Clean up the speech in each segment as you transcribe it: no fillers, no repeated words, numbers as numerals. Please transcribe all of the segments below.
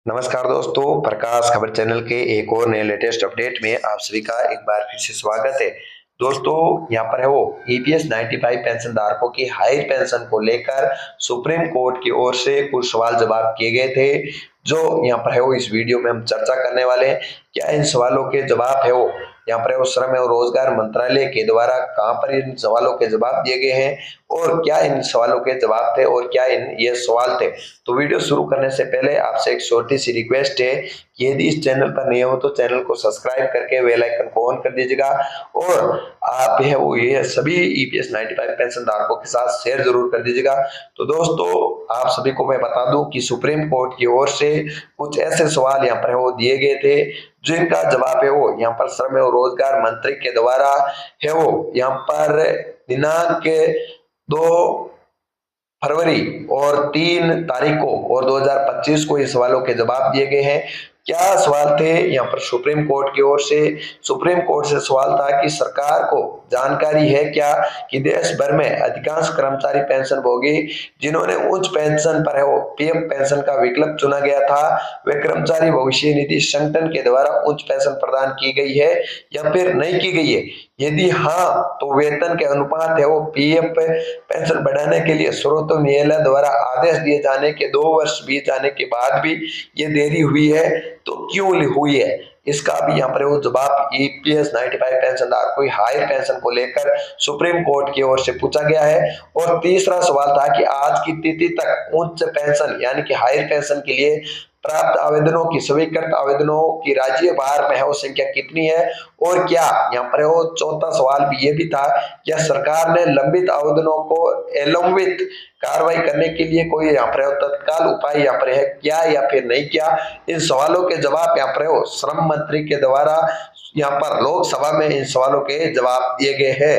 नमस्कार दोस्तों, प्रकाश खबर चैनल के एक और नए लेटेस्ट अपडेट में आप सभी का एक बार फिर से स्वागत है। दोस्तों, यहाँ पर है वो ईपीएस 95 पेंशन धारकों की हाई पेंशन को लेकर सुप्रीम कोर्ट की ओर से कुछ सवाल जवाब किए गए थे, जो यहाँ पर है वो इस वीडियो में हम चर्चा करने वाले हैं। क्या इन सवालों के जवाब है वो यहाँ पर है वो श्रम एवं रोजगार मंत्रालय के द्वारा कहाँ पर इन सवालों के जवाब दिए गए हैं और क्या इन सवालों के जवाब थे और क्या इन ये सवाल थे। तो वीडियो शुरू करने से पहले आपसे एक छोटी सी रिक्वेस्ट है कि यदि इस चैनल पर नए हो तो चैनल को सब्सक्राइब करके बेल आइकन को ऑन कर दीजिएगा और आप है वो ये सभी ईपीएस 95 पेंशन धारकों के साथ शेयर जरूर कर दीजिएगा। तो दोस्तों, आप सभी को मैं बता दूं कि सुप्रीम कोर्ट की ओर से कुछ ऐसे सवाल यहाँ पर है वो दिए गए थे जिनका जवाब है वो यहाँ पर श्रम एवं रोजगार मंत्री के द्वारा है वो यहाँ पर दिनांक 2 फरवरी और 3 तारीख को और 2025 को ये सवालों के जवाब दिए गए हैं। क्या सवाल थे यहाँ पर सुप्रीम कोर्ट की ओर से? सुप्रीम कोर्ट से सवाल था कि सरकार को जानकारी है क्या कि देश भर में अधिकांश कर्मचारी पेंशन भोगी जिन्होंने उच्च पेंशन पर है वो पीएम पेंशन का विकल्प चुना गया था, वे कर्मचारी भविष्य निधि संगठन के द्वारा उच्च पेंशन प्रदान की गई है या फिर नहीं की गई है? यदि हाँ, तो वेतन के अनुपात है वो पीएम पेंशन बढ़ाने के लिए सर्वोच्च न्यायालय द्वारा आदेश दिए जाने के 2 वर्ष बीत जाने के बाद भी ये देरी हुई है, तो क्यों हुई है? इसका भी यहाँ पर वो जवाब ईपीएस 95 पेंशन धारकों की हायर पेंशन को लेकर सुप्रीम कोर्ट की ओर से पूछा गया है। और तीसरा सवाल था कि आज की तिथि तक उच्च पेंशन यानी कि हायर पेंशन के लिए प्राप्त आवेदनों की स्वीकृत आवेदनों की राज्य बाहर में है वो संख्या कितनी है? और क्या यहाँ पर वो चौथा सवाल भी ये भी था, क्या सरकार ने लंबित आवेदनों को एलंबित कार्रवाई करने के लिए कोई यहाँ पर तत्काल उपाय यहाँ पर है क्या या फिर नहीं किया? इन सवालों के जवाब यहाँ पर वो श्रम मंत्री के द्वारा यहाँ पर लोकसभा में इन सवालों के जवाब दिए गए हैं।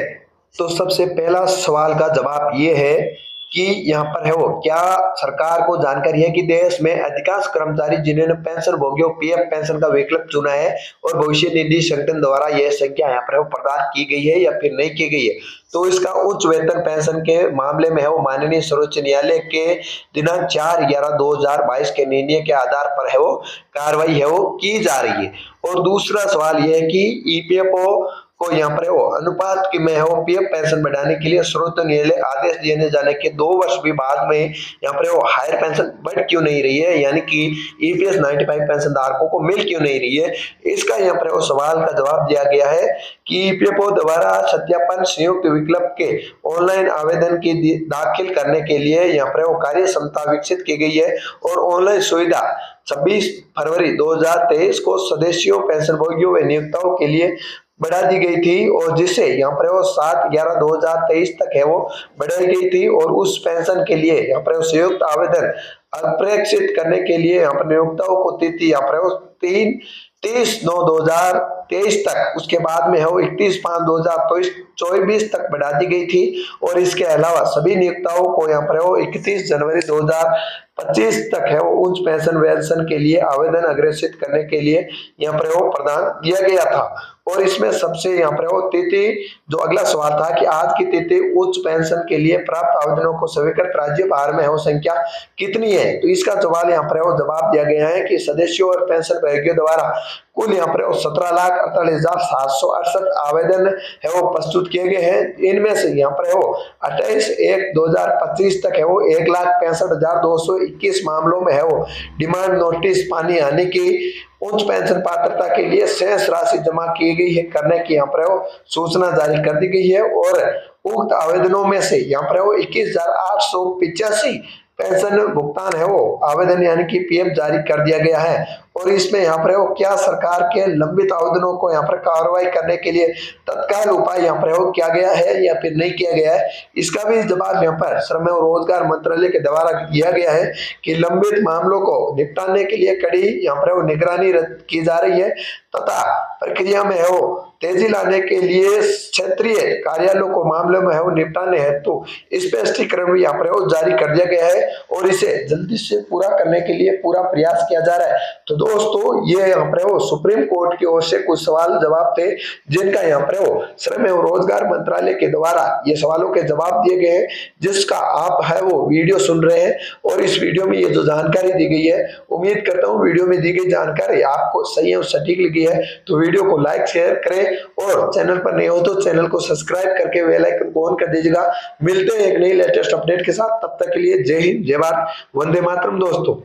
तो सबसे पहला सवाल का जवाब ये है कि यहाँ पर है वो क्या सरकार को जानकारी है कि देश में अधिकांश कर्मचारी जिन्होंने पेंशन भोगियों पीएफ पेंशन का विकल्प चुना है और भविष्य निधि संगठन द्वारा यह संख्या यहाँ पर है वो प्रदान की गई है या फिर नहीं की गई है? तो इसका उच्च वेतन पेंशन के मामले में है वो माननीय सर्वोच्च न्यायालय के दिनांक 4/11/2022 के निर्णय के आधार पर है वो कार्रवाई है वो की जा रही है। और दूसरा सवाल यह है कि ईपीएफओ को यहाँ पर वो अनुपात की में हो पीएफ पेंशन बढ़ाने के लिए सर्वोच्च न्यायालय आदेश दिए जाने के 2 वर्ष भी बाद में यहाँ पर वो हायर पेंशन बढ़ क्यों नहीं रही है, यानी कि ईपीएस 95 पेंशन धारकों को मिल क्यों नहीं रही है? इसका यहाँ पर वो सवाल का जवाब दिया गया है कि ईपीएफओ द्वारा सत्यापन संयुक्त विकल्प के ऑनलाइन आवेदन की दाखिल करने के लिए यहाँ पर वो कार्य क्षमता विकसित की गई है और ऑनलाइन सुविधा 26 फरवरी 2023 को सदस्यों पेंशन भोगियों व नियोक्ताओं के लिए बढ़ा दी गई थी और जिसे यहाँ पर वो 7/11/2023 तक है वो बढ़ाई गई थी। और उस पेंशन के लिए यहाँ पर संयुक्त आवेदन अप्रेक्षित करने के लिए यहाँ पर नियोक्ताओं को तिथि यहाँ पर 30/9/2023 तक, उसके बाद में है वो 31/5/2024 तक बढ़ा दी गई थी। और इसके अलावा सभी नियोक्ताओं को यहाँ पर वो 31 जनवरी 2025 तक है वो उच्च पेंशन के लिए आवेदन अग्रेषित करने के लिए यहाँ पर वो प्रदान दिया गया था। और इसमें सबसे यहाँ पर वो तिथि जो अगला सवाल था कि आज की तिथि उच्च पेंशन के लिए प्राप्त आवेदनों को स्वीकृत राज्य बाहर में है वो संख्या कितनी है? तो इसका सवाल यहाँ पर वो जवाब दिया गया है कि सदस्यों और पेंशन भोगियों द्वारा कुल यहाँ पर 17,48,768 आवेदन है वो प्रस्तुत किए गए हैं। इनमें से यहाँ पर है वो 28/1/2025 तक है वो 1,65,221 मामलों में है वो डिमांड नोटिस पानी यानी कि उच्च पेंशन पात्रता के लिए शेष राशि जमा की गई है करने की यहाँ पर वो सूचना जारी कर दी गई है। और उक्त आवेदनों में से यहाँ पर वो 21,885 पेंशन भुगतान है वो आवेदन यानी कि पीएफ जारी कर दिया गया है। और इसमें यहाँ पर वो क्या सरकार के लंबित आवेदनों को यहाँ पर कार्रवाई करने के लिए तत्काल उपाय यहाँ पर वो किया गया है या फिर नहीं किया गया है? इसका भी जवाब यहाँ पर श्रम एवं रोजगार मंत्रालय के द्वारा दिया गया है कि लंबित मामलों को निपटाने के लिए कड़ी यहाँ पर वो निगरानी की जा रही है तथा प्रक्रिया में है वो तेजी लाने के लिए क्षेत्रीय कार्यालयों को मामले में है वो निपटाने हेतु स्पष्टीकरण भी यहाँ पर वो जारी कर दिया गया है और इसे जल्दी से पूरा करने के लिए पूरा प्रयास किया जा रहा है। तो दोस्तों ये यहाँ पर वो सुप्रीम कोर्ट की ओर से कुछ सवाल जवाब थे जिनका यहाँ पर वो श्रम एवं रोजगार मंत्रालय के द्वारा ये सवालों के जवाब दिए गए हैं, जिसका आप है वो वीडियो सुन रहे हैं। और इस वीडियो में ये जो जानकारी दी गई है, उम्मीद करता हूँ वीडियो में दी गई जानकारी आपको सही और सटीक लगी है। तो वीडियो को लाइक शेयर करें और चैनल पर नए हो तो चैनल को सब्सक्राइब करके बेल आइकन को ऑन कर दीजिएगा। मिलते हैं एक नई लेटेस्ट अपडेट के साथ, तब तक के लिए जय हिंद, जय भारत, वंदे मातरम दोस्तों।